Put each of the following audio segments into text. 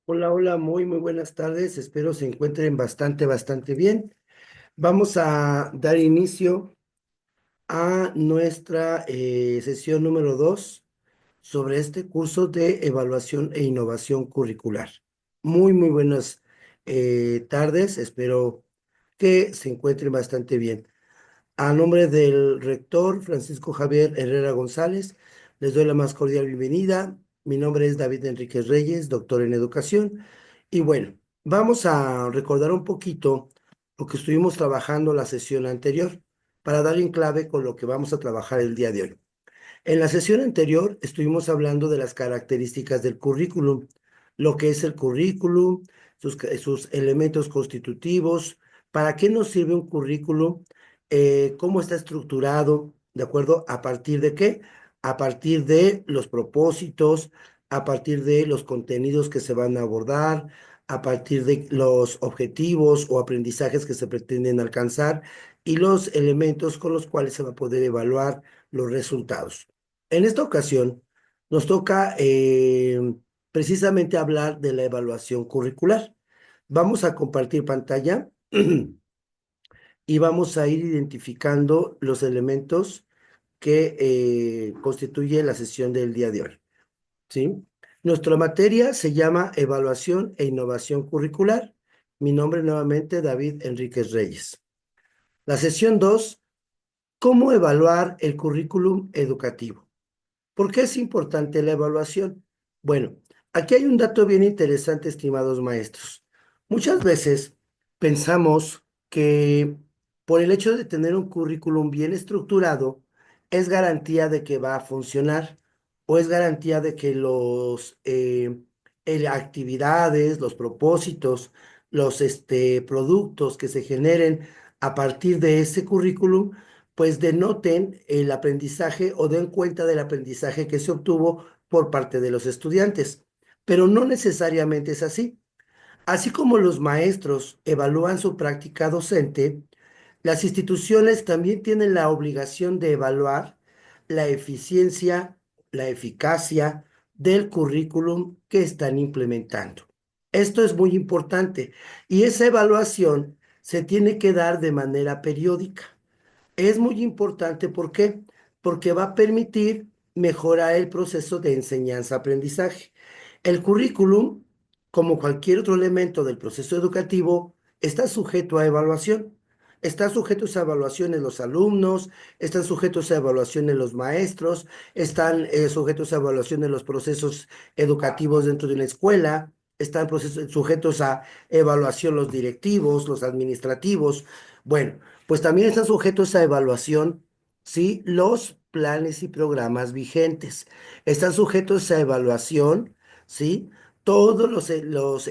Hola, hola, muy buenas tardes. Espero se encuentren bastante bien. Vamos a dar inicio a nuestra sesión número 2 sobre este curso de evaluación e innovación curricular. Muy buenas tardes. Espero que se encuentren bastante bien. A nombre del rector Francisco Javier Herrera González, les doy la más cordial bienvenida. Mi nombre es David Enríquez Reyes, doctor en educación. Y bueno, vamos a recordar un poquito lo que estuvimos trabajando la sesión anterior para dar en clave con lo que vamos a trabajar el día de hoy. En la sesión anterior estuvimos hablando de las características del currículum, lo que es el currículum, sus elementos constitutivos, para qué nos sirve un currículum, cómo está estructurado, ¿de acuerdo? ¿A partir de qué? A partir de los propósitos, a partir de los contenidos que se van a abordar, a partir de los objetivos o aprendizajes que se pretenden alcanzar y los elementos con los cuales se va a poder evaluar los resultados. En esta ocasión nos toca precisamente hablar de la evaluación curricular. Vamos a compartir pantalla y vamos a ir identificando los elementos que constituye la sesión del día de hoy. ¿Sí? Nuestra materia se llama Evaluación e Innovación Curricular. Mi nombre nuevamente, David Enríquez Reyes. La sesión 2: ¿Cómo evaluar el currículum educativo? ¿Por qué es importante la evaluación? Bueno, aquí hay un dato bien interesante, estimados maestros. Muchas veces pensamos que por el hecho de tener un currículum bien estructurado, es garantía de que va a funcionar o es garantía de que actividades, los propósitos, los productos que se generen a partir de ese currículum pues denoten el aprendizaje o den cuenta del aprendizaje que se obtuvo por parte de los estudiantes. Pero no necesariamente es así. Así como los maestros evalúan su práctica docente, las instituciones también tienen la obligación de evaluar la eficiencia, la eficacia del currículum que están implementando. Esto es muy importante y esa evaluación se tiene que dar de manera periódica. Es muy importante, ¿por qué? Porque va a permitir mejorar el proceso de enseñanza-aprendizaje. El currículum, como cualquier otro elemento del proceso educativo, está sujeto a evaluación. Están sujetos a evaluaciones los alumnos, están sujetos a evaluaciones los maestros, están sujetos a evaluaciones los procesos educativos dentro de una escuela, están sujetos a evaluación los directivos, los administrativos. Bueno, pues también están sujetos a evaluación, ¿sí? Los planes y programas vigentes. Están sujetos a evaluación, ¿sí? Todos los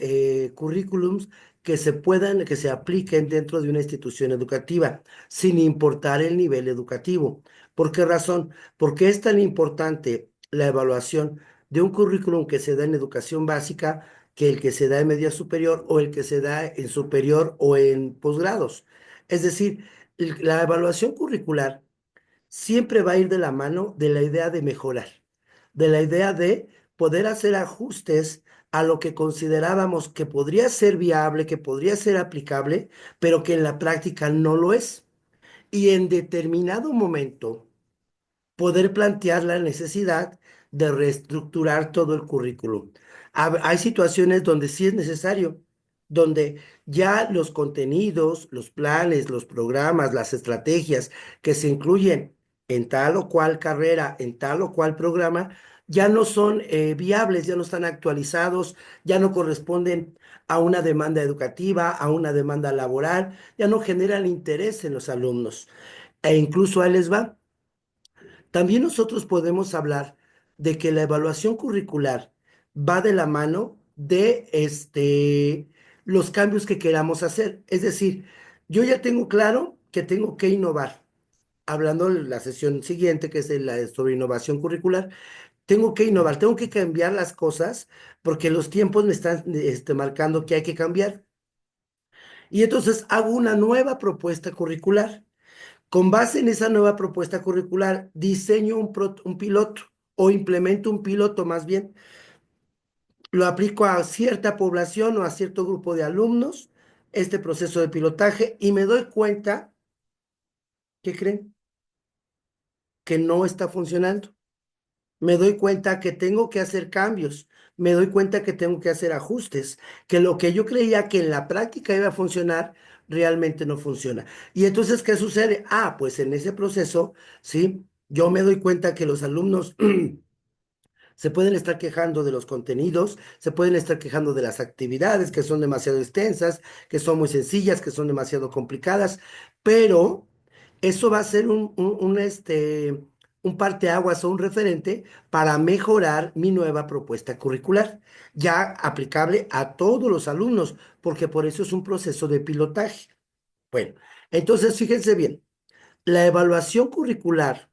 currículums que se apliquen dentro de una institución educativa, sin importar el nivel educativo. ¿Por qué razón? Porque es tan importante la evaluación de un currículum que se da en educación básica que el que se da en media superior o el que se da en superior o en posgrados. Es decir, la evaluación curricular siempre va a ir de la mano de la idea de mejorar, de la idea de poder hacer ajustes a lo que considerábamos que podría ser viable, que podría ser aplicable, pero que en la práctica no lo es. Y en determinado momento poder plantear la necesidad de reestructurar todo el currículum. Hay situaciones donde sí es necesario, donde ya los contenidos, los planes, los programas, las estrategias que se incluyen en tal o cual carrera, en tal o cual programa, ya no son viables, ya no están actualizados, ya no corresponden a una demanda educativa, a una demanda laboral, ya no generan interés en los alumnos. E incluso ahí les va. También nosotros podemos hablar de que la evaluación curricular va de la mano de los cambios que queramos hacer. Es decir, yo ya tengo claro que tengo que innovar. Hablando de la sesión siguiente, que es sobre innovación curricular, tengo que innovar, tengo que cambiar las cosas porque los tiempos me están marcando que hay que cambiar. Y entonces hago una nueva propuesta curricular. Con base en esa nueva propuesta curricular, diseño un piloto o implemento un piloto más bien Lo aplico a cierta población o a cierto grupo de alumnos, este proceso de pilotaje, y me doy cuenta, ¿qué creen? Que no está funcionando. Me doy cuenta que tengo que hacer cambios, me doy cuenta que tengo que hacer ajustes, que lo que yo creía que en la práctica iba a funcionar, realmente no funciona. Y entonces, ¿qué sucede? Ah, pues en ese proceso, ¿sí? Yo me doy cuenta que los alumnos se pueden estar quejando de los contenidos, se pueden estar quejando de las actividades que son demasiado extensas, que son muy sencillas, que son demasiado complicadas, pero eso va a ser un parteaguas o un referente para mejorar mi nueva propuesta curricular, ya aplicable a todos los alumnos, porque por eso es un proceso de pilotaje. Bueno, entonces fíjense bien, la evaluación curricular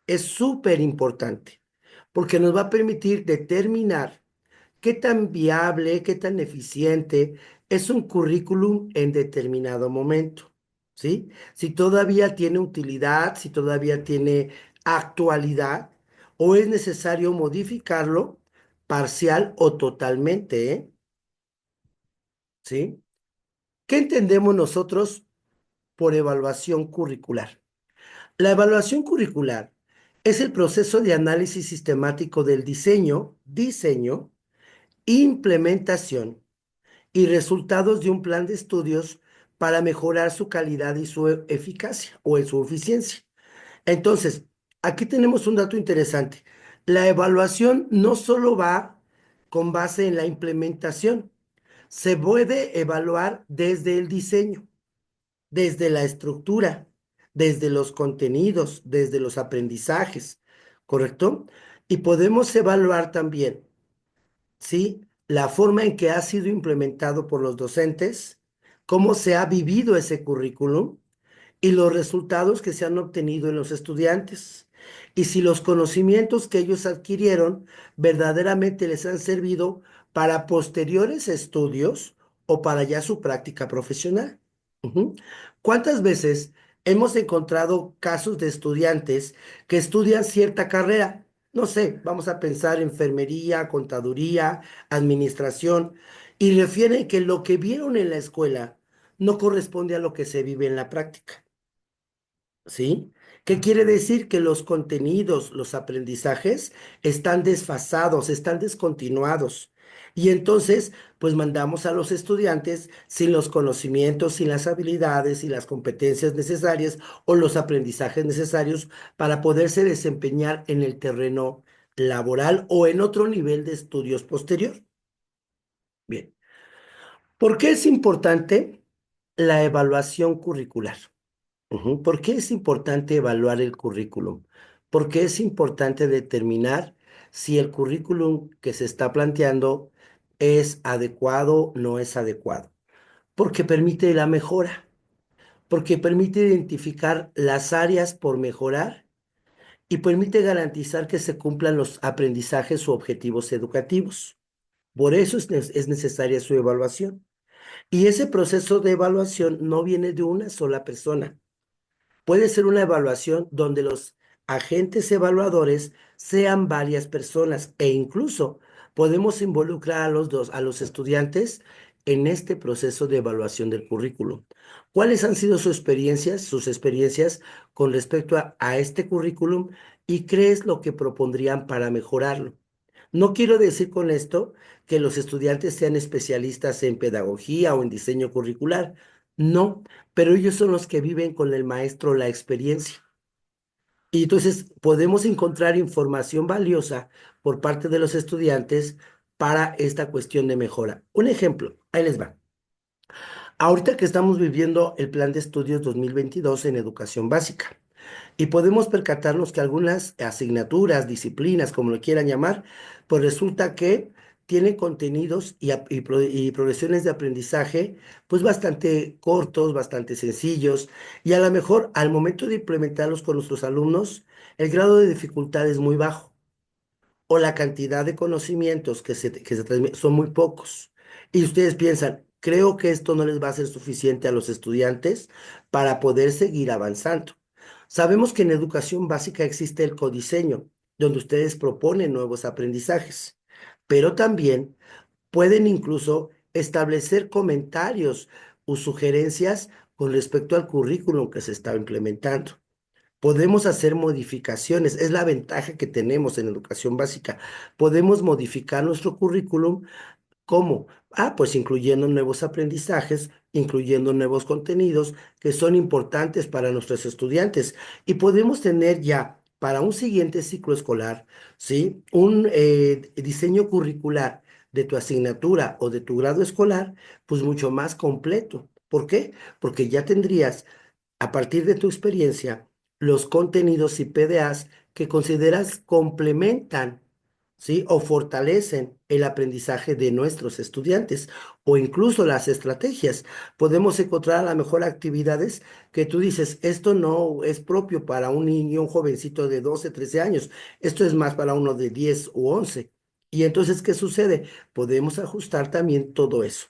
es súper importante porque nos va a permitir determinar qué tan viable, qué tan eficiente es un currículum en determinado momento, ¿sí? Si todavía tiene utilidad, si todavía tiene actualidad o es necesario modificarlo parcial o totalmente, ¿sí? ¿Qué entendemos nosotros por evaluación curricular? La evaluación curricular es el proceso de análisis sistemático del diseño, implementación y resultados de un plan de estudios para mejorar su calidad y su eficacia o en su eficiencia. Entonces, aquí tenemos un dato interesante. La evaluación no solo va con base en la implementación, se puede evaluar desde el diseño, desde la estructura, desde los contenidos, desde los aprendizajes, ¿correcto? Y podemos evaluar también, ¿sí? La forma en que ha sido implementado por los docentes, cómo se ha vivido ese currículum y los resultados que se han obtenido en los estudiantes. Y si los conocimientos que ellos adquirieron verdaderamente les han servido para posteriores estudios o para ya su práctica profesional. Ujú. ¿Cuántas veces hemos encontrado casos de estudiantes que estudian cierta carrera? No sé, vamos a pensar enfermería, contaduría, administración, y refieren que lo que vieron en la escuela no corresponde a lo que se vive en la práctica. ¿Sí? ¿Qué quiere decir? Que los contenidos, los aprendizajes están desfasados, están descontinuados. Y entonces, pues mandamos a los estudiantes sin los conocimientos, sin las habilidades y las competencias necesarias o los aprendizajes necesarios para poderse desempeñar en el terreno laboral o en otro nivel de estudios posterior. Bien, ¿por qué es importante la evaluación curricular? Ujú. ¿Por qué es importante evaluar el currículum? Porque es importante determinar si el currículum que se está planteando es adecuado o no es adecuado. Porque permite la mejora, porque permite identificar las áreas por mejorar y permite garantizar que se cumplan los aprendizajes o objetivos educativos. Por eso es necesaria su evaluación. Y ese proceso de evaluación no viene de una sola persona. Puede ser una evaluación donde los agentes evaluadores sean varias personas e incluso podemos involucrar a los dos, a los estudiantes en este proceso de evaluación del currículum. ¿Cuáles han sido sus experiencias con respecto a este currículum y crees lo que propondrían para mejorarlo? No quiero decir con esto que los estudiantes sean especialistas en pedagogía o en diseño curricular. No, pero ellos son los que viven con el maestro la experiencia. Y entonces podemos encontrar información valiosa por parte de los estudiantes para esta cuestión de mejora. Un ejemplo, ahí les va. Ahorita que estamos viviendo el plan de estudios 2022 en educación básica. Y podemos percatarnos que algunas asignaturas, disciplinas, como lo quieran llamar, pues resulta que tienen contenidos y progresiones de aprendizaje pues bastante cortos, bastante sencillos, y a lo mejor al momento de implementarlos con nuestros alumnos, el grado de dificultad es muy bajo o la cantidad de conocimientos que se transmiten son muy pocos. Y ustedes piensan, creo que esto no les va a ser suficiente a los estudiantes para poder seguir avanzando. Sabemos que en educación básica existe el codiseño, donde ustedes proponen nuevos aprendizajes, pero también Pueden incluso establecer comentarios o sugerencias con respecto al currículum que se está implementando. Podemos hacer modificaciones, es la ventaja que tenemos en educación básica. Podemos modificar nuestro currículum. ¿Cómo? Pues incluyendo nuevos aprendizajes, incluyendo nuevos contenidos que son importantes para nuestros estudiantes. Y podemos tener ya para un siguiente ciclo escolar, ¿sí? Un diseño curricular de tu asignatura o de tu grado escolar, pues mucho más completo. ¿Por qué? Porque ya tendrías a partir de tu experiencia, los contenidos y PDAs que consideras complementan, ¿sí? O fortalecen el aprendizaje de nuestros estudiantes o incluso las estrategias. Podemos encontrar a lo mejor actividades que tú dices, esto no es propio para un niño, un jovencito de 12, 13 años, esto es más para uno de 10 u 11. Y entonces, ¿qué sucede? Podemos ajustar también todo eso.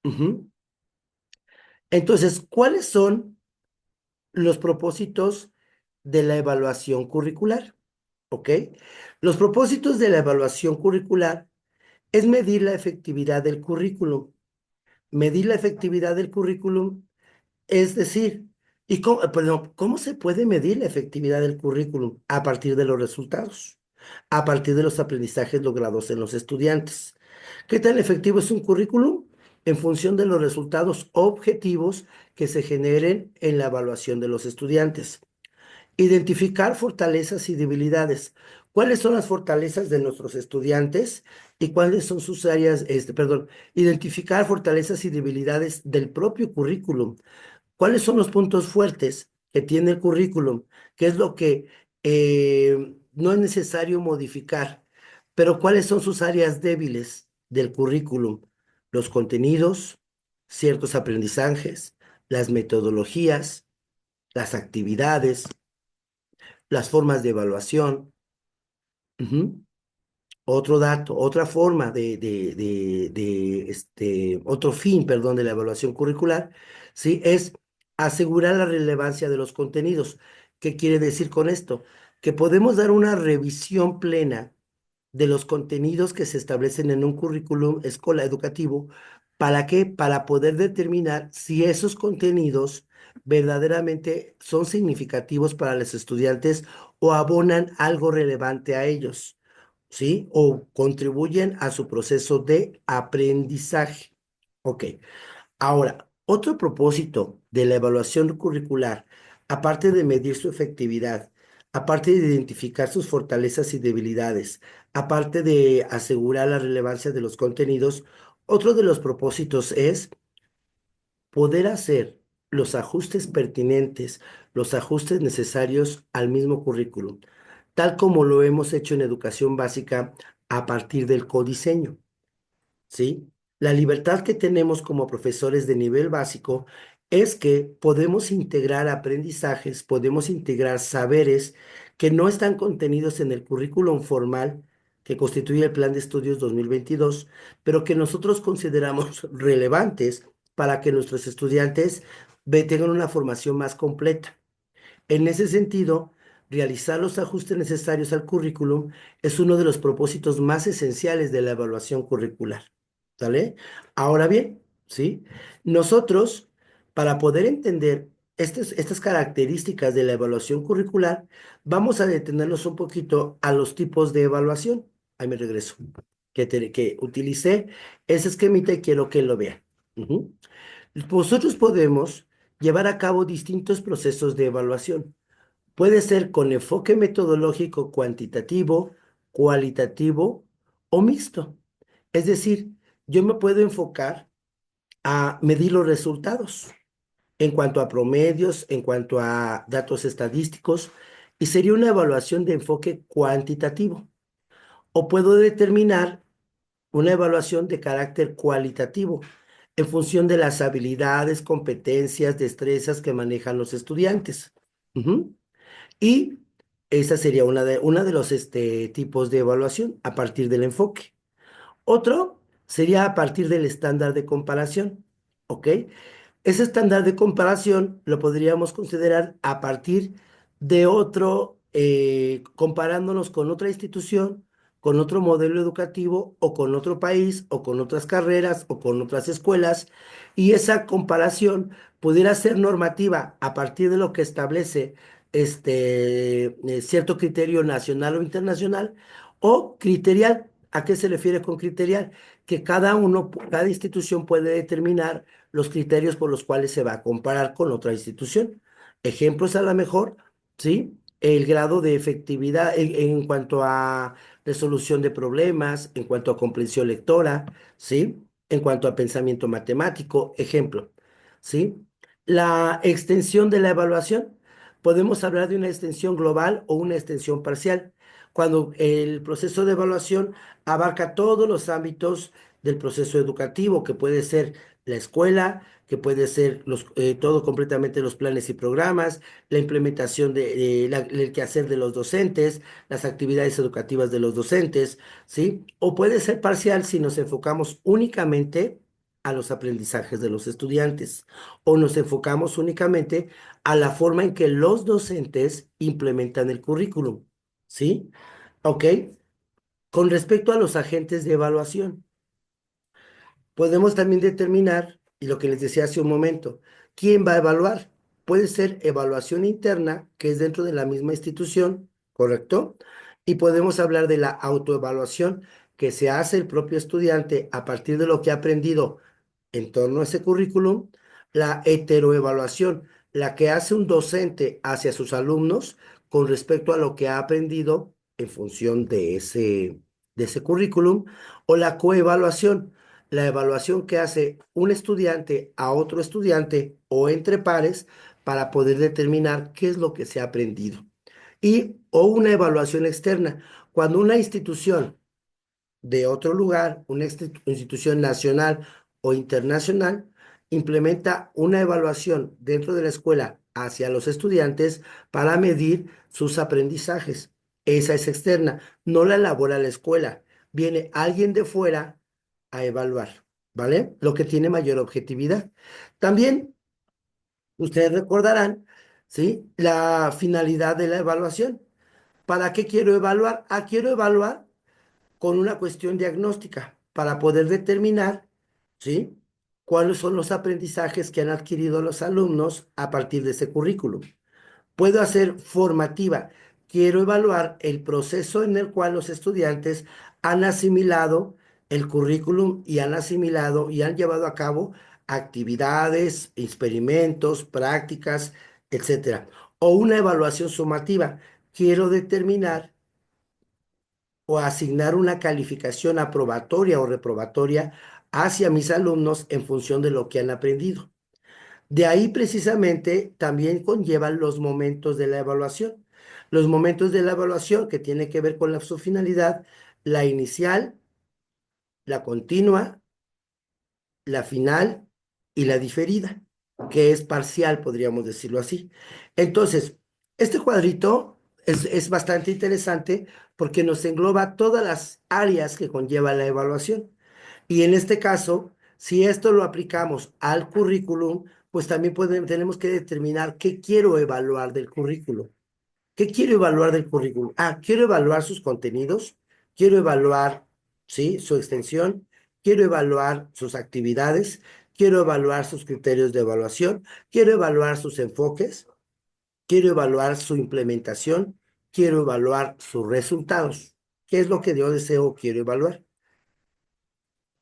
Ujú. Entonces, ¿cuáles son los propósitos de la evaluación curricular? ¿Ok? Los propósitos de la evaluación curricular es medir la efectividad del currículum. Medir la efectividad del currículum es decir, perdón, ¿cómo se puede medir la efectividad del currículum? A partir de los resultados, a partir de los aprendizajes logrados en los estudiantes. ¿Qué tan efectivo es un currículum? En función de los resultados objetivos que se generen en la evaluación de los estudiantes. Identificar fortalezas y debilidades. ¿Cuáles son las fortalezas de nuestros estudiantes y cuáles son sus áreas, perdón, identificar fortalezas y debilidades del propio currículum? ¿Cuáles son los puntos fuertes que tiene el currículum? ¿Qué es lo que no es necesario modificar? Pero ¿cuáles son sus áreas débiles del currículum? Los contenidos, ciertos aprendizajes, las metodologías, las actividades, las formas de evaluación. Ujú. Otro dato, otra forma otro fin, perdón, de la evaluación curricular, ¿sí? Es asegurar la relevancia de los contenidos. ¿Qué quiere decir con esto? Que podemos dar una revisión plena de los contenidos que se establecen en un currículum escolar educativo. ¿Para qué? Para poder determinar si esos contenidos verdaderamente son significativos para los estudiantes o abonan algo relevante a ellos, ¿sí? O contribuyen a su proceso de aprendizaje. Ok. Ahora, otro propósito de la evaluación curricular, aparte de medir su efectividad, aparte de identificar sus fortalezas y debilidades, aparte de asegurar la relevancia de los contenidos, otro de los propósitos es poder hacer los ajustes pertinentes, los ajustes necesarios al mismo currículum, tal como lo hemos hecho en educación básica a partir del codiseño. ¿Sí? La libertad que tenemos como profesores de nivel básico es que podemos integrar aprendizajes, podemos integrar saberes que no están contenidos en el currículum formal que constituye el Plan de Estudios 2022, pero que nosotros consideramos relevantes para que nuestros estudiantes tengan una formación más completa. En ese sentido, realizar los ajustes necesarios al currículum es uno de los propósitos más esenciales de la evaluación curricular. ¿Sale? Ahora bien, ¿sí? Nosotros, para poder entender estas características de la evaluación curricular, vamos a detenernos un poquito a los tipos de evaluación. Ahí me regreso. Que utilicé ese esquemita y quiero que lo vean. Ujú. Nosotros podemos llevar a cabo distintos procesos de evaluación. Puede ser con enfoque metodológico cuantitativo, cualitativo o mixto. Es decir, yo me puedo enfocar a medir los resultados en cuanto a promedios, en cuanto a datos estadísticos, y sería una evaluación de enfoque cuantitativo. O puedo determinar una evaluación de carácter cualitativo en función de las habilidades, competencias, destrezas que manejan los estudiantes. Ujú. Y esa sería una de los tipos de evaluación a partir del enfoque. Otro sería a partir del estándar de comparación, ¿ok? Ese estándar de comparación lo podríamos considerar a partir de otro, comparándonos con otra institución, con otro modelo educativo o con otro país o con otras carreras o con otras escuelas y esa comparación pudiera ser normativa a partir de lo que establece cierto criterio nacional o internacional o criterial. ¿A qué se refiere con criterial? Que cada uno, cada institución puede determinar los criterios por los cuales se va a comparar con otra institución. Ejemplos a lo mejor, ¿sí? El grado de efectividad en cuanto a resolución de problemas, en cuanto a comprensión lectora, ¿sí? En cuanto a pensamiento matemático, ejemplo, ¿sí? La extensión de la evaluación. Podemos hablar de una extensión global o una extensión parcial. Cuando el proceso de evaluación abarca todos los ámbitos del proceso educativo, que puede ser la escuela, que puede ser todo completamente los planes y programas, la implementación el quehacer de los docentes, las actividades educativas de los docentes, ¿sí? O puede ser parcial si nos enfocamos únicamente a los aprendizajes de los estudiantes o nos enfocamos únicamente a la forma en que los docentes implementan el currículum, ¿sí? ¿Ok? Con respecto a los agentes de evaluación. Podemos también determinar, y lo que les decía hace un momento, ¿quién va a evaluar? Puede ser evaluación interna, que es dentro de la misma institución, ¿correcto? Y podemos hablar de la autoevaluación que se hace el propio estudiante a partir de lo que ha aprendido en torno a ese currículum, la heteroevaluación, la que hace un docente hacia sus alumnos con respecto a lo que ha aprendido en función de ese currículum, o la coevaluación, la evaluación que hace un estudiante a otro estudiante o entre pares para poder determinar qué es lo que se ha aprendido. Y o una evaluación externa, cuando una institución de otro lugar, una institución nacional o internacional, implementa una evaluación dentro de la escuela hacia los estudiantes para medir sus aprendizajes. Esa es externa, no la elabora la escuela. Viene alguien de fuera a evaluar, ¿vale? Lo que tiene mayor objetividad. También ustedes recordarán, ¿sí? La finalidad de la evaluación. ¿Para qué quiero evaluar? Ah, quiero evaluar con una cuestión diagnóstica para poder determinar, ¿sí? Cuáles son los aprendizajes que han adquirido los alumnos a partir de ese currículum. Puedo hacer formativa. Quiero evaluar el proceso en el cual los estudiantes han asimilado el currículum y han asimilado y han llevado a cabo actividades, experimentos, prácticas, etcétera. O una evaluación sumativa. Quiero determinar o asignar una calificación aprobatoria o reprobatoria hacia mis alumnos en función de lo que han aprendido. De ahí precisamente también conllevan los momentos de la evaluación. Los momentos de la evaluación que tienen que ver con su finalidad, la inicial, la continua, la final y la diferida, que es parcial, podríamos decirlo así. Entonces, este cuadrito es bastante interesante porque nos engloba todas las áreas que conlleva la evaluación. Y en este caso, si esto lo aplicamos al currículum, pues también tenemos que determinar qué quiero evaluar del currículum. ¿Qué quiero evaluar del currículum? Ah, quiero evaluar sus contenidos, quiero evaluar, ¿sí? Su extensión, quiero evaluar sus actividades, quiero evaluar sus criterios de evaluación, quiero evaluar sus enfoques, quiero evaluar su implementación, quiero evaluar sus resultados. ¿Qué es lo que yo deseo o quiero evaluar?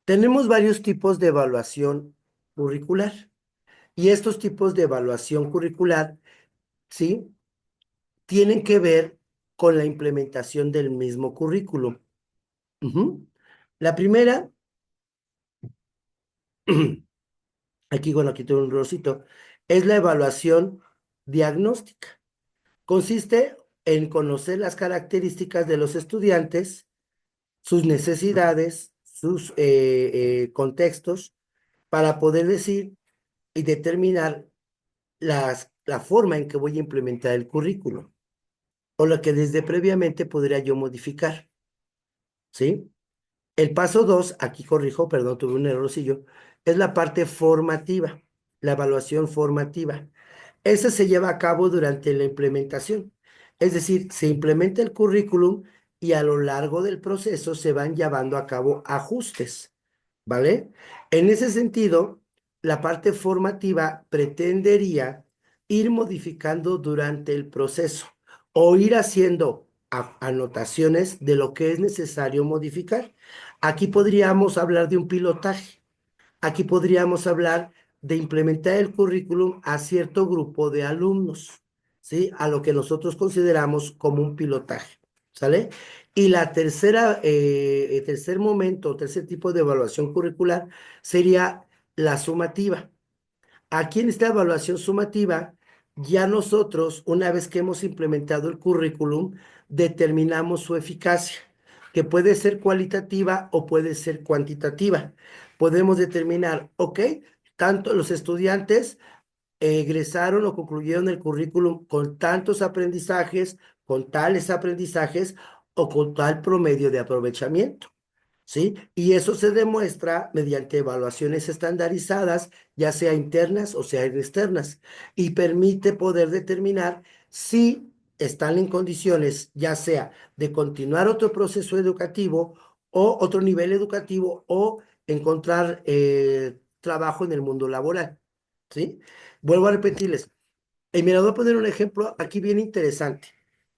Tenemos varios tipos de evaluación curricular y estos tipos de evaluación curricular, ¿sí? Tienen que ver con la implementación del mismo currículum. Ujú. La primera, aquí, bueno, aquí tengo un rosito, es la evaluación diagnóstica. Consiste en conocer las características de los estudiantes, sus necesidades, sus contextos, para poder decir y determinar la forma en que voy a implementar el currículum o lo que desde previamente podría yo modificar, ¿sí? El paso 2, aquí corrijo, perdón, tuve un errorcillo, es la parte formativa, la evaluación formativa. Esa se lleva a cabo durante la implementación. Es decir, se implementa el currículum y a lo largo del proceso se van llevando a cabo ajustes, ¿vale? En ese sentido, la parte formativa pretendería ir modificando durante el proceso o ir haciendo anotaciones de lo que es necesario modificar. Aquí podríamos hablar de un pilotaje. Aquí podríamos hablar de implementar el currículum a cierto grupo de alumnos, ¿sí? A lo que nosotros consideramos como un pilotaje, ¿sale? Y la tercera, el tercer momento, tercer tipo de evaluación curricular sería la sumativa. Aquí en esta evaluación sumativa, ya nosotros, una vez que hemos implementado el currículum, determinamos su eficacia, que puede ser cualitativa o puede ser cuantitativa. Podemos determinar, ok, tanto los estudiantes egresaron o concluyeron el currículum con tantos aprendizajes, con tales aprendizajes o con tal promedio de aprovechamiento. ¿Sí? Y eso se demuestra mediante evaluaciones estandarizadas, ya sea internas o sea externas, y permite poder determinar si están en condiciones, ya sea de continuar otro proceso educativo o otro nivel educativo o encontrar trabajo en el mundo laboral, ¿sí? Vuelvo a repetirles, y mira, voy a poner un ejemplo aquí bien interesante.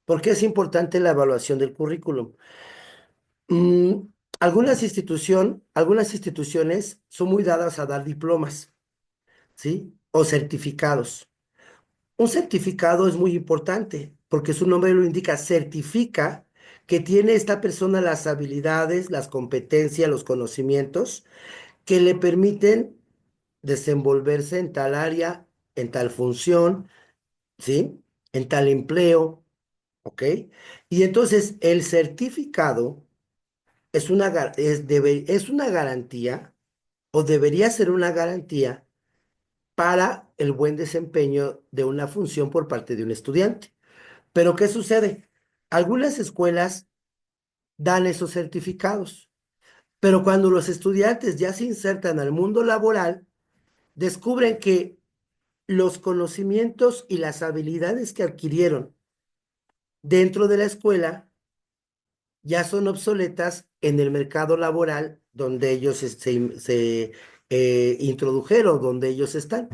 ¿Por qué es importante la evaluación del currículum? Mm, algunas instituciones son muy dadas a dar diplomas, ¿sí? O certificados. Un certificado es muy importante porque su nombre lo indica, certifica que tiene esta persona las habilidades, las competencias, los conocimientos que le permiten desenvolverse en tal área, en tal función, ¿sí? En tal empleo, ¿ok? Y entonces el certificado es una garantía o debería ser una garantía para el buen desempeño de una función por parte de un estudiante. Pero ¿qué sucede? Algunas escuelas dan esos certificados, pero cuando los estudiantes ya se insertan al mundo laboral, descubren que los conocimientos y las habilidades que adquirieron dentro de la escuela ya son obsoletas en el mercado laboral donde ellos se introdujeron, donde ellos están.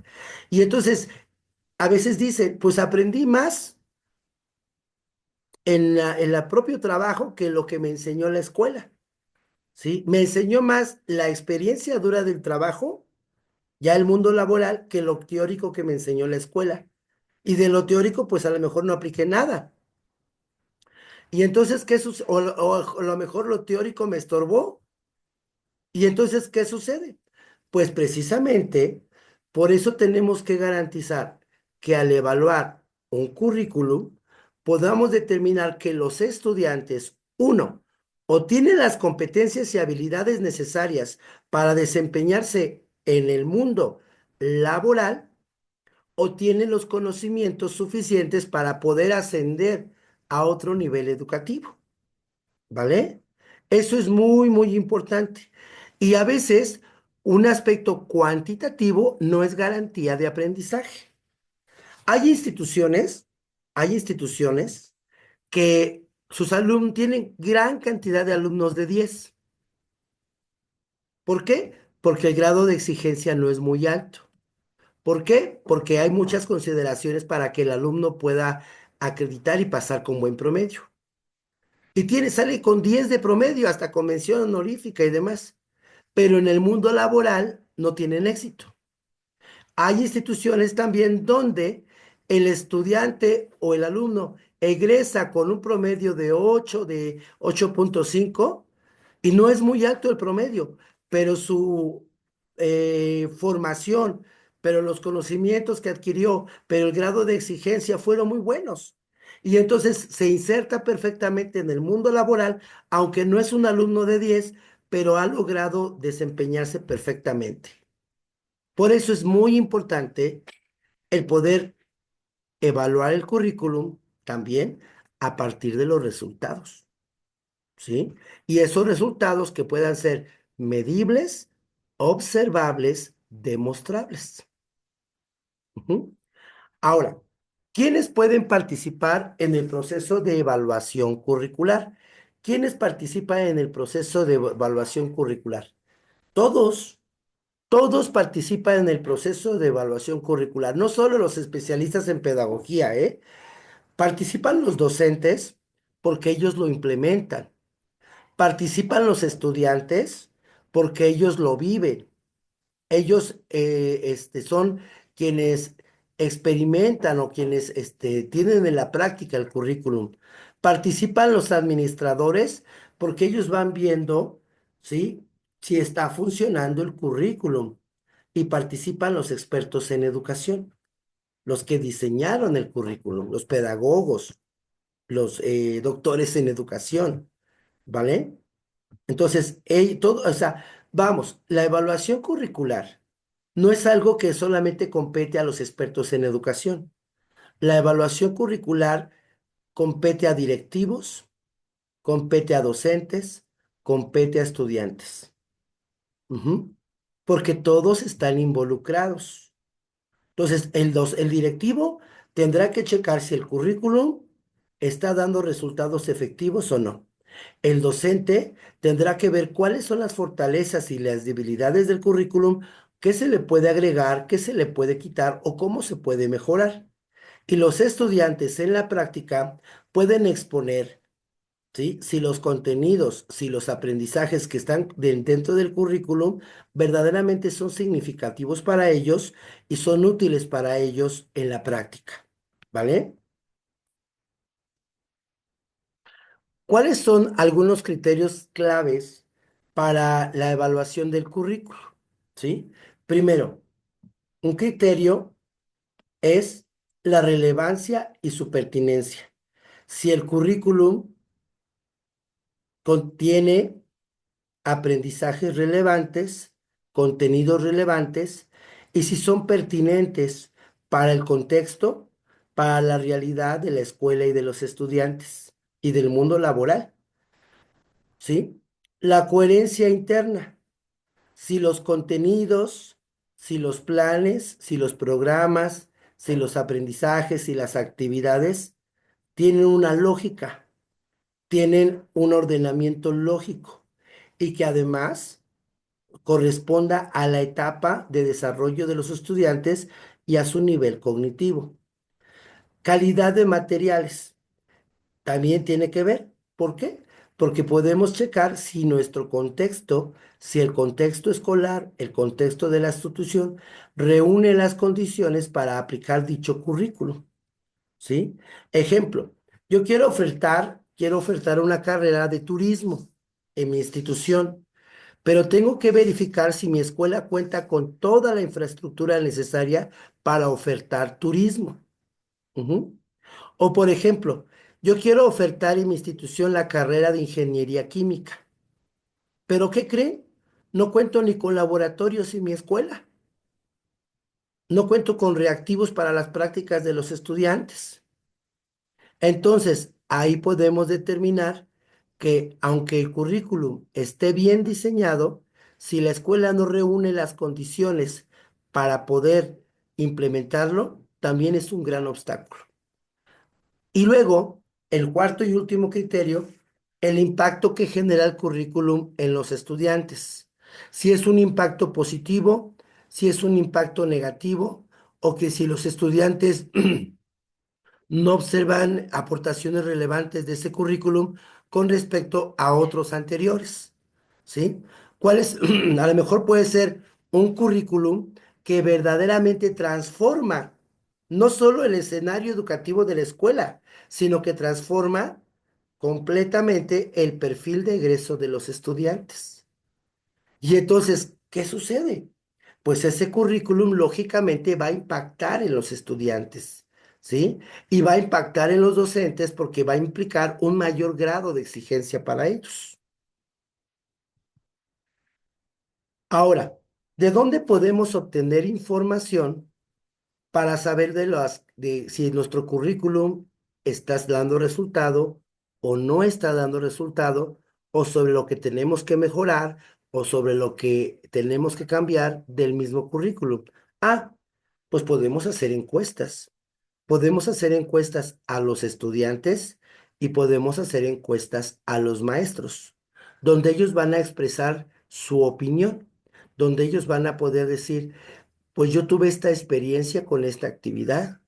Y entonces, a veces dicen, pues aprendí más en el propio trabajo que lo que me enseñó la escuela, ¿sí? Me enseñó más la experiencia dura del trabajo, ya el mundo laboral, que lo teórico que me enseñó la escuela. Y de lo teórico, pues a lo mejor no apliqué nada. Y entonces, ¿qué sucede? O a lo mejor lo teórico me estorbó. Y entonces, ¿qué sucede? Pues precisamente por eso tenemos que garantizar que al evaluar un currículum podamos determinar que los estudiantes, uno, o tienen las competencias y habilidades necesarias para desempeñarse en el mundo laboral o tienen los conocimientos suficientes para poder ascender a otro nivel educativo. ¿Vale? Eso es muy, muy importante. Y a veces un aspecto cuantitativo no es garantía de aprendizaje. Hay instituciones, hay instituciones que sus alumnos tienen gran cantidad de alumnos de 10. ¿Por qué? Porque el grado de exigencia no es muy alto. ¿Por qué? Porque hay muchas consideraciones para que el alumno pueda acreditar y pasar con buen promedio. Y sale con 10 de promedio, hasta con mención honorífica y demás. Pero en el mundo laboral no tienen éxito. Hay instituciones también donde el estudiante o el alumno egresa con un promedio de 8, de 8,5 y no es muy alto el promedio, pero su formación, pero los conocimientos que adquirió, pero el grado de exigencia fueron muy buenos. Y entonces se inserta perfectamente en el mundo laboral, aunque no es un alumno de 10, pero ha logrado desempeñarse perfectamente. Por eso es muy importante el poder evaluar el currículum también a partir de los resultados, ¿sí? Y esos resultados que puedan ser medibles, observables, demostrables. Ujú. Ahora, ¿quiénes pueden participar en el proceso de evaluación curricular? ¿Quiénes participan en el proceso de evaluación curricular? Todos. Todos participan en el proceso de evaluación curricular, no solo los especialistas en pedagogía, ¿eh? Participan los docentes porque ellos lo implementan. Participan los estudiantes porque ellos lo viven. Ellos son quienes experimentan o quienes tienen en la práctica el currículum. Participan los administradores porque ellos van viendo, ¿sí? Si está funcionando el currículum. Y participan los expertos en educación, los que diseñaron el currículum, los pedagogos, los doctores en educación, ¿vale? Entonces, todo, o sea, vamos, la evaluación curricular no es algo que solamente compete a los expertos en educación. La evaluación curricular compete a directivos, compete a docentes, compete a estudiantes. Ujú. Porque todos están involucrados. Entonces, el directivo tendrá que checar si el currículum está dando resultados efectivos o no. El docente tendrá que ver cuáles son las fortalezas y las debilidades del currículum, qué se le puede agregar, qué se le puede quitar o cómo se puede mejorar. Y los estudiantes en la práctica pueden exponer, ¿sí? Si los contenidos, si los aprendizajes que están dentro del currículum verdaderamente son significativos para ellos y son útiles para ellos en la práctica, ¿vale? ¿Cuáles son algunos criterios claves para la evaluación del currículo? ¿Sí? Primero, un criterio es la relevancia y su pertinencia. Si el currículum contiene aprendizajes relevantes, contenidos relevantes, y si son pertinentes para el contexto, para la realidad de la escuela y de los estudiantes y del mundo laboral, ¿sí? La coherencia interna, si los contenidos, si los planes, si los programas, si los aprendizajes y las actividades tienen una lógica, tienen un ordenamiento lógico y que además corresponda a la etapa de desarrollo de los estudiantes y a su nivel cognitivo. Calidad de materiales también tiene que ver. ¿Por qué? Porque podemos checar si nuestro contexto, si el contexto escolar, el contexto de la institución, reúne las condiciones para aplicar dicho currículo, ¿sí? Ejemplo, yo quiero ofertar una carrera de turismo en mi institución, pero tengo que verificar si mi escuela cuenta con toda la infraestructura necesaria para ofertar turismo. Ujú. O por ejemplo, yo quiero ofertar en mi institución la carrera de ingeniería química, pero ¿qué creen? No cuento ni con laboratorios en mi escuela, no cuento con reactivos para las prácticas de los estudiantes. Entonces, ahí podemos determinar que aunque el currículum esté bien diseñado, si la escuela no reúne las condiciones para poder implementarlo, también es un gran obstáculo. Y luego, el cuarto y último criterio, el impacto que genera el currículum en los estudiantes. Si es un impacto positivo, si es un impacto negativo, o que si los estudiantes no observan aportaciones relevantes de ese currículum con respecto a otros anteriores, ¿sí? ¿Cuál es? A lo mejor puede ser un currículum que verdaderamente transforma no solo el escenario educativo de la escuela, sino que transforma completamente el perfil de egreso de los estudiantes. Y entonces, ¿qué sucede? Pues ese currículum lógicamente va a impactar en los estudiantes, ¿sí? Y va a impactar en los docentes porque va a implicar un mayor grado de exigencia para ellos. Ahora, ¿de dónde podemos obtener información para saber de si nuestro currículum está dando resultado o no está dando resultado, o sobre lo que tenemos que mejorar o sobre lo que tenemos que cambiar del mismo currículum? Ah, pues podemos hacer encuestas. Podemos hacer encuestas a los estudiantes y podemos hacer encuestas a los maestros, donde ellos van a expresar su opinión, donde ellos van a poder decir, pues yo tuve esta experiencia con esta actividad,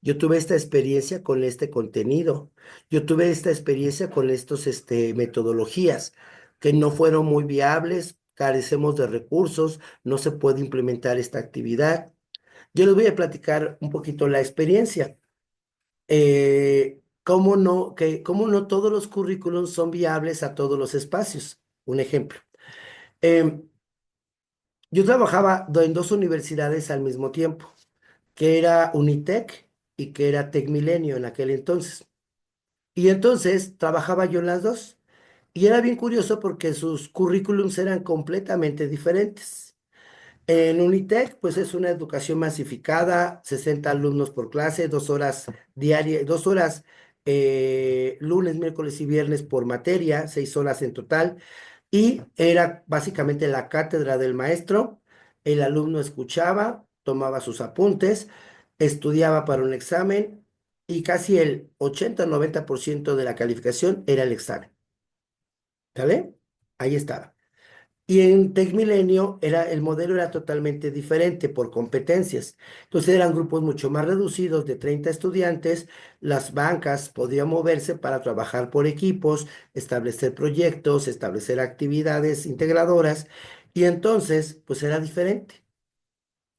yo tuve esta experiencia con este contenido, yo tuve esta experiencia con estos, metodologías que no fueron muy viables, carecemos de recursos, no se puede implementar esta actividad. Yo les voy a platicar un poquito la experiencia. Cómo no todos los currículums son viables a todos los espacios. Un ejemplo. Em, yo trabajaba en dos universidades al mismo tiempo, que era Unitec y que era Tecmilenio en aquel entonces. Y entonces trabajaba yo en las dos. Y era bien curioso porque sus currículums eran completamente diferentes. En Unitec, pues es una educación masificada, 60 alumnos por clase, 2 horas diarias, 2 horas lunes, miércoles y viernes por materia, 6 horas en total. Y era básicamente la cátedra del maestro. El alumno escuchaba, tomaba sus apuntes, estudiaba para un examen y casi el 80 o 90% de la calificación era el examen. ¿Sale? Ahí estaba. Y en Tecmilenio el modelo era totalmente diferente por competencias. Entonces eran grupos mucho más reducidos de 30 estudiantes. Las bancas podían moverse para trabajar por equipos, establecer proyectos, establecer actividades integradoras. Y entonces, pues era diferente.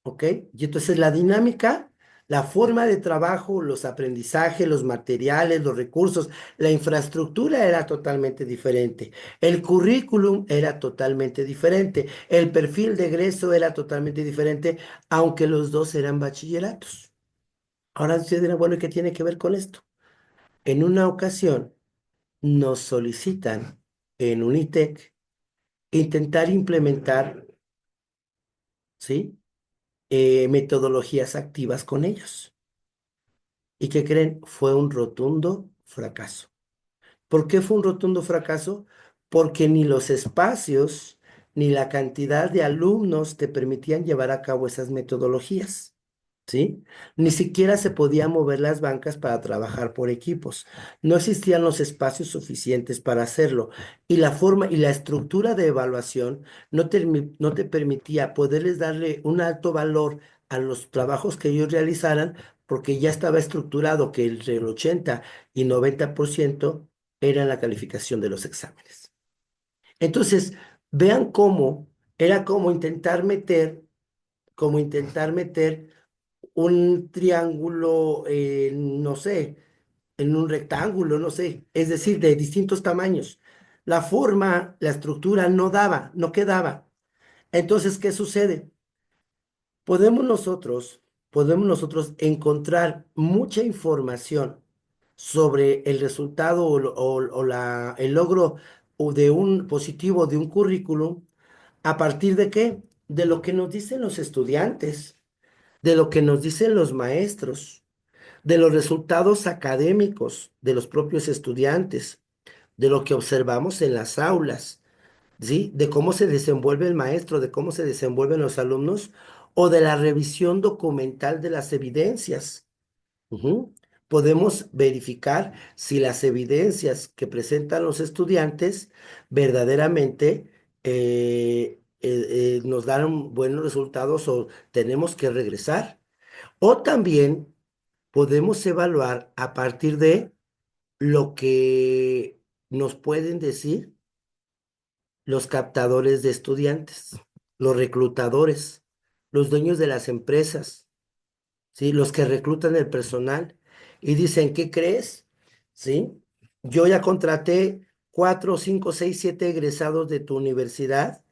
¿Ok? Y entonces la dinámica, la forma de trabajo, los aprendizajes, los materiales, los recursos, la infraestructura era totalmente diferente. El currículum era totalmente diferente. El perfil de egreso era totalmente diferente, aunque los dos eran bachilleratos. Ahora ustedes dirán, bueno, ¿y qué tiene que ver con esto? En una ocasión nos solicitan en Unitec intentar implementar, ¿sí? Metodologías activas con ellos. ¿Y qué creen? Fue un rotundo fracaso. ¿Por qué fue un rotundo fracaso? Porque ni los espacios ni la cantidad de alumnos te permitían llevar a cabo esas metodologías. ¿Sí? Ni siquiera se podían mover las bancas para trabajar por equipos. No existían los espacios suficientes para hacerlo. Y la forma y la estructura de evaluación no te permitía poderles darle un alto valor a los trabajos que ellos realizaran, porque ya estaba estructurado que entre el 80 y 90% era la calificación de los exámenes. Entonces, vean cómo era como intentar meter un triángulo, no sé, en un rectángulo, no sé, es decir, de distintos tamaños. La forma, la estructura no daba, no quedaba. Entonces, ¿qué sucede? Podemos nosotros, podemos nosotros encontrar mucha información sobre el resultado el logro o de un positivo de un currículum. ¿A partir de qué? De lo que nos dicen los estudiantes, de lo que nos dicen los maestros, de los resultados académicos de los propios estudiantes, de lo que observamos en las aulas, ¿sí? De cómo se desenvuelve el maestro, de cómo se desenvuelven los alumnos, o de la revisión documental de las evidencias. Ujú. Podemos verificar si las evidencias que presentan los estudiantes verdaderamente nos dan buenos resultados o tenemos que regresar. O también podemos evaluar a partir de lo que nos pueden decir los captadores de estudiantes, los reclutadores, los dueños de las empresas, ¿sí? Los que reclutan el personal y dicen, ¿qué crees? ¿Sí? Yo ya contraté 4, 5, 6, 7 egresados de tu universidad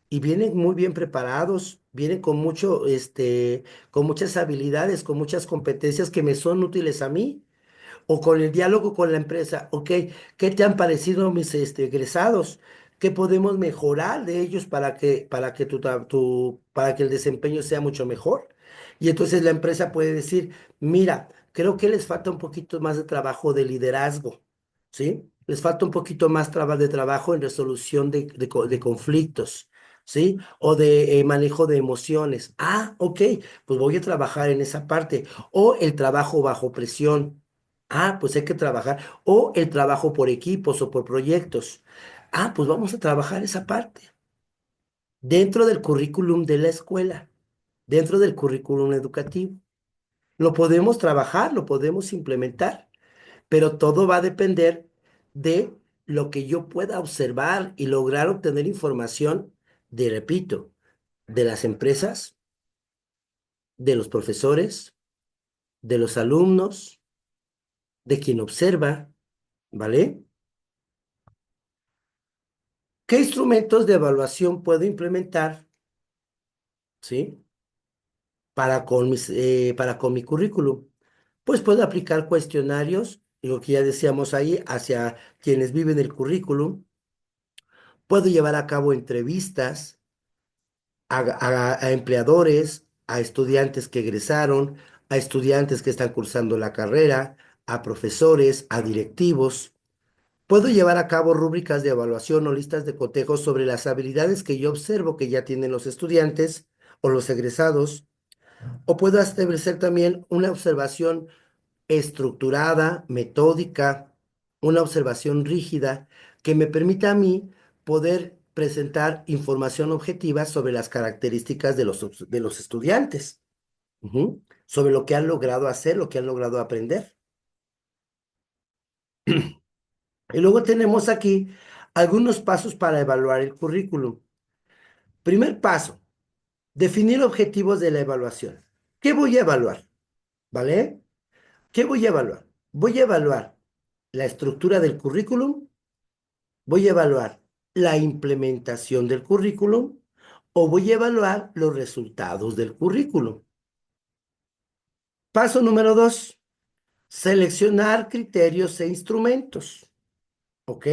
y vienen muy bien preparados, vienen con con muchas habilidades, con muchas competencias que me son útiles a mí o con el diálogo con la empresa. Ok, ¿qué te han parecido mis egresados? ¿Qué podemos mejorar de ellos para que para que el desempeño sea mucho mejor? Y entonces la empresa puede decir, mira, creo que les falta un poquito más de trabajo de liderazgo, ¿sí? Les falta un poquito más de trabajo en resolución de conflictos, ¿sí? O de manejo de emociones. Ah, ok, pues voy a trabajar en esa parte. O el trabajo bajo presión. Ah, pues hay que trabajar. O el trabajo por equipos o por proyectos. Ah, pues vamos a trabajar esa parte dentro del currículum de la escuela, dentro del currículum educativo. Lo podemos trabajar, lo podemos implementar, pero todo va a depender de lo que yo pueda observar y lograr obtener información de, repito, de las empresas, de los profesores, de los alumnos, de quien observa, ¿vale? ¿Qué instrumentos de evaluación puedo implementar, sí, para con mi currículum? Pues puedo aplicar cuestionarios, lo que ya decíamos ahí, hacia quienes viven el currículum. Puedo llevar a cabo entrevistas a empleadores, a estudiantes que egresaron, a estudiantes que están cursando la carrera, a profesores, a directivos. Puedo llevar a cabo rúbricas de evaluación o listas de cotejo sobre las habilidades que yo observo que ya tienen los estudiantes o los egresados, o puedo establecer también una observación estructurada, metódica, una observación rígida que me permita a mí poder presentar información objetiva sobre las características de los estudiantes, sobre lo que han logrado hacer, lo que han logrado aprender. Y luego tenemos aquí algunos pasos para evaluar el currículum. Primer paso, definir objetivos de la evaluación. ¿Qué voy a evaluar? ¿Vale? ¿Qué voy a evaluar? Voy a evaluar la estructura del currículum, voy a evaluar la implementación del currículum o voy a evaluar los resultados del currículum. Paso número dos, seleccionar criterios e instrumentos. ¿Ok?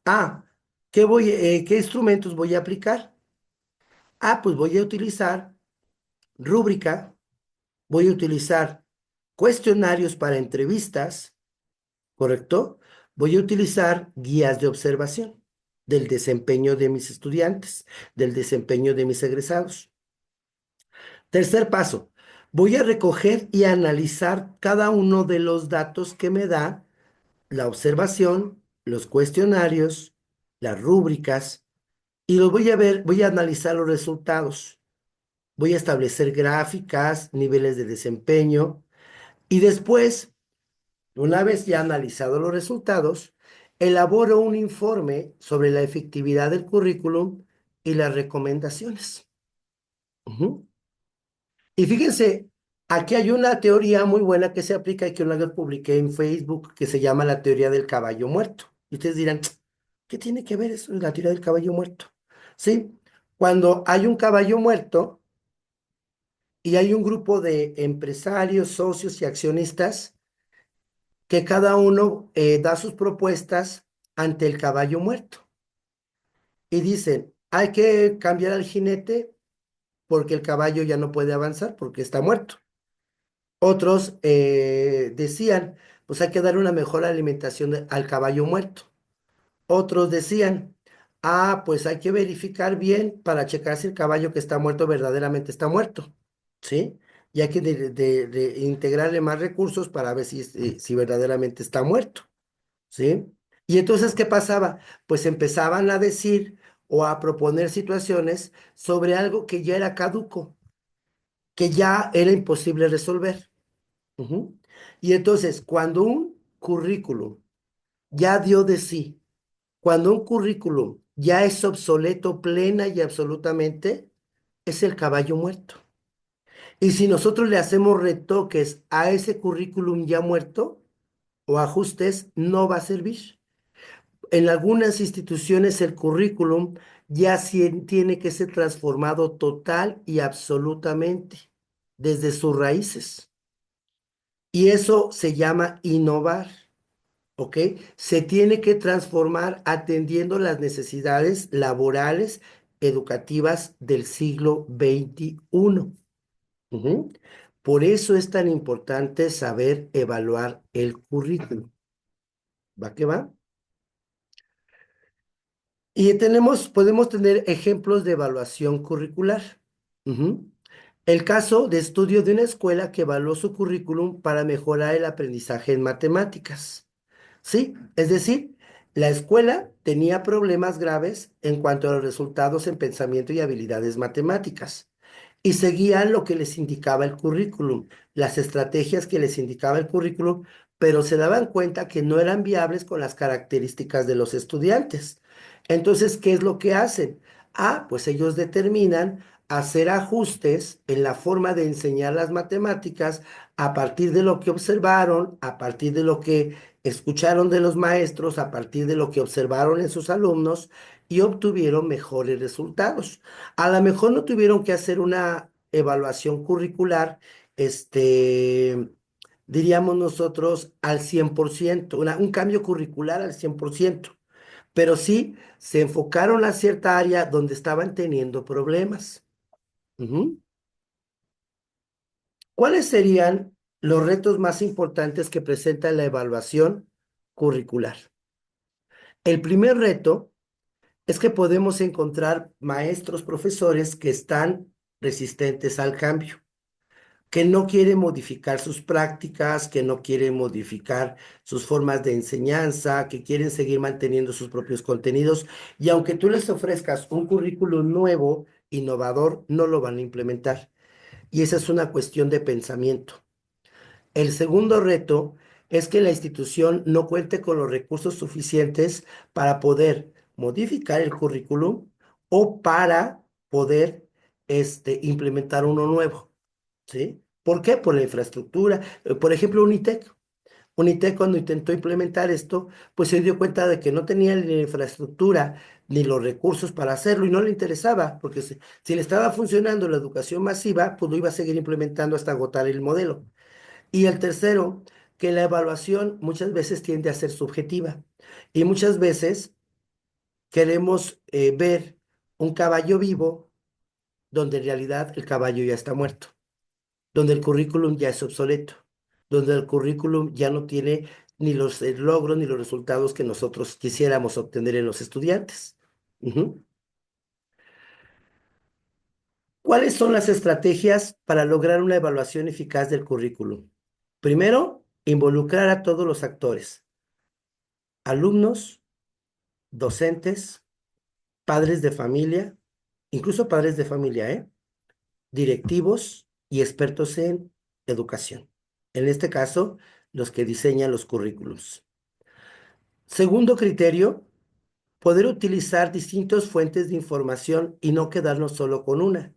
Ah, ¿qué instrumentos voy a aplicar? Ah, pues voy a utilizar rúbrica, voy a utilizar cuestionarios para entrevistas, ¿correcto? Voy a utilizar guías de observación del desempeño de mis estudiantes, del desempeño de mis egresados. Tercer paso, voy a recoger y analizar cada uno de los datos que me da la observación, los cuestionarios, las rúbricas, y los voy a ver, voy a analizar los resultados. Voy a establecer gráficas, niveles de desempeño, y después, una vez ya analizado los resultados, elaboro un informe sobre la efectividad del currículum y las recomendaciones. Ujú. Y fíjense, aquí hay una teoría muy buena que se aplica y que una vez publiqué en Facebook que se llama la teoría del caballo muerto. Y ustedes dirán, ¿qué tiene que ver eso, la teoría del caballo muerto? Sí, cuando hay un caballo muerto y hay un grupo de empresarios, socios y accionistas que cada uno da sus propuestas ante el caballo muerto. Y dicen, hay que cambiar al jinete porque el caballo ya no puede avanzar porque está muerto. Otros decían, pues hay que dar una mejor alimentación al caballo muerto. Otros decían, ah, pues hay que verificar bien para checar si el caballo que está muerto verdaderamente está muerto, ¿sí? Y hay que de integrarle más recursos para ver si verdaderamente está muerto, ¿sí? Y entonces, ¿qué pasaba? Pues empezaban a decir o a proponer situaciones sobre algo que ya era caduco, que ya era imposible resolver. Ujú. Y entonces, cuando un currículum ya dio de sí, cuando un currículum ya es obsoleto plena y absolutamente, es el caballo muerto. Y si nosotros le hacemos retoques a ese currículum ya muerto o ajustes, no va a servir. En algunas instituciones el currículum ya tiene que ser transformado total y absolutamente desde sus raíces. Y eso se llama innovar. ¿Ok? Se tiene que transformar atendiendo las necesidades laborales, educativas del siglo XXI. Ujú. Por eso es tan importante saber evaluar el currículum. ¿Va que va? Y podemos tener ejemplos de evaluación curricular. Ujú. El caso de estudio de una escuela que evaluó su currículum para mejorar el aprendizaje en matemáticas. Sí, es decir, la escuela tenía problemas graves en cuanto a los resultados en pensamiento y habilidades matemáticas y seguían lo que les indicaba el currículum, las estrategias que les indicaba el currículum, pero se daban cuenta que no eran viables con las características de los estudiantes. Entonces, ¿qué es lo que hacen? Pues ellos determinan hacer ajustes en la forma de enseñar las matemáticas a partir de lo que observaron, a partir de lo que escucharon de los maestros, a partir de lo que observaron en sus alumnos y obtuvieron mejores resultados. A lo mejor no tuvieron que hacer una evaluación curricular, este, diríamos nosotros, al 100%, un cambio curricular al 100%, pero sí se enfocaron a cierta área donde estaban teniendo problemas. Ujú. ¿Cuáles serían los retos más importantes que presenta la evaluación curricular? El primer reto es que podemos encontrar maestros, profesores que están resistentes al cambio, que no quieren modificar sus prácticas, que no quieren modificar sus formas de enseñanza, que quieren seguir manteniendo sus propios contenidos y aunque tú les ofrezcas un currículum nuevo, innovador, no lo van a implementar. Y esa es una cuestión de pensamiento. El segundo reto es que la institución no cuente con los recursos suficientes para poder modificar el currículum o para poder implementar uno nuevo, ¿sí? ¿Por qué? Por la infraestructura. Por ejemplo, Unitec. Unitec cuando intentó implementar esto, pues se dio cuenta de que no tenía ni la infraestructura ni los recursos para hacerlo y no le interesaba, porque si le estaba funcionando la educación masiva, pues lo iba a seguir implementando hasta agotar el modelo. Y el tercero, que la evaluación muchas veces tiende a ser subjetiva y muchas veces queremos ver un caballo vivo donde en realidad el caballo ya está muerto, donde el currículum ya es obsoleto, donde el currículum ya no tiene ni los logros ni los resultados que nosotros quisiéramos obtener en los estudiantes. Ujú. ¿Cuáles son las estrategias para lograr una evaluación eficaz del currículum? Primero, involucrar a todos los actores, alumnos, docentes, padres de familia, incluso padres de familia, directivos y expertos en educación. En este caso, los que diseñan los currículums. Segundo criterio, poder utilizar distintas fuentes de información y no quedarnos solo con una.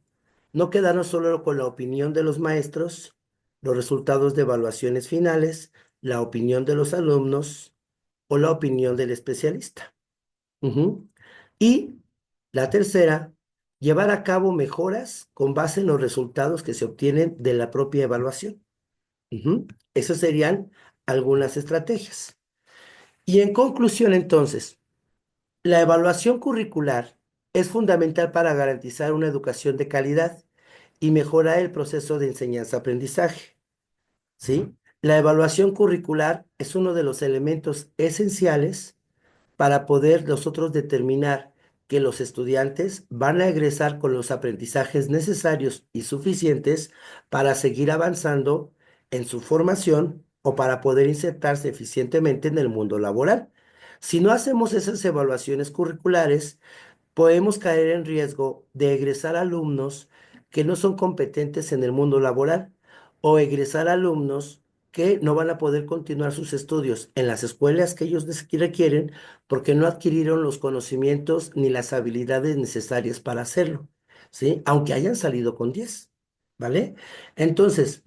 No quedarnos solo con la opinión de los maestros, los resultados de evaluaciones finales, la opinión de los alumnos o la opinión del especialista. Ujú. Y la tercera, llevar a cabo mejoras con base en los resultados que se obtienen de la propia evaluación. Ujú. Esas serían algunas estrategias. Y en conclusión, entonces, la evaluación curricular es fundamental para garantizar una educación de calidad y mejorar el proceso de enseñanza-aprendizaje. ¿Sí? La evaluación curricular es uno de los elementos esenciales para poder nosotros determinar que los estudiantes van a egresar con los aprendizajes necesarios y suficientes para seguir avanzando en su formación o para poder insertarse eficientemente en el mundo laboral. Si no hacemos esas evaluaciones curriculares, podemos caer en riesgo de egresar alumnos que no son competentes en el mundo laboral o egresar alumnos que no van a poder continuar sus estudios en las escuelas que ellos requieren porque no adquirieron los conocimientos ni las habilidades necesarias para hacerlo, ¿sí? Aunque hayan salido con 10, ¿vale? Entonces,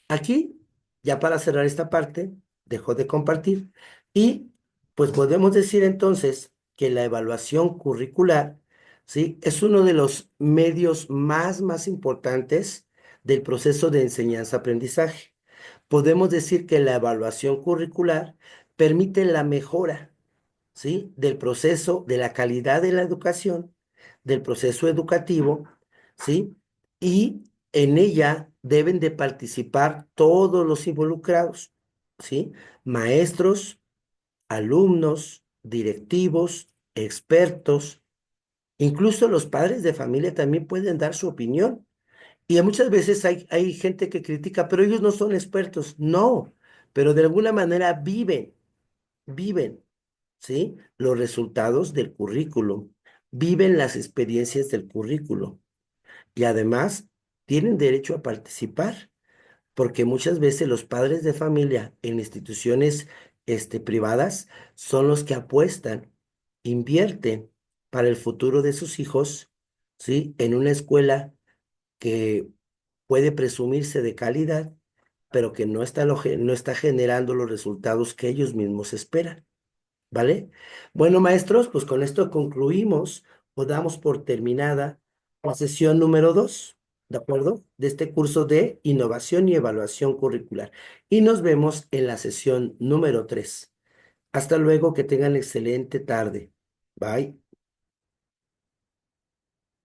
aquí, ya para cerrar esta parte, dejo de compartir y pues podemos decir entonces que la evaluación curricular, ¿sí? Es uno de los medios más importantes del proceso de enseñanza-aprendizaje. Podemos decir que la evaluación curricular permite la mejora, ¿sí? Del proceso, de la calidad de la educación, del proceso educativo, ¿sí? Y en ella deben de participar todos los involucrados, ¿sí? Maestros, alumnos, directivos, expertos, incluso los padres de familia también pueden dar su opinión Y muchas veces hay gente que critica, pero ellos no son expertos. No, pero de alguna manera viven, ¿sí? Los resultados del currículum, viven las experiencias del currículum y además tienen derecho a participar, porque muchas veces los padres de familia en instituciones privadas son los que apuestan, invierten para el futuro de sus hijos, ¿sí? En una escuela que puede presumirse de calidad, pero que no está generando los resultados que ellos mismos esperan, ¿vale? Bueno, maestros, pues con esto concluimos o damos por terminada la sesión número 2, ¿de acuerdo? De este curso de innovación y evaluación curricular. Y nos vemos en la sesión número 3. Hasta luego, que tengan excelente tarde. Bye.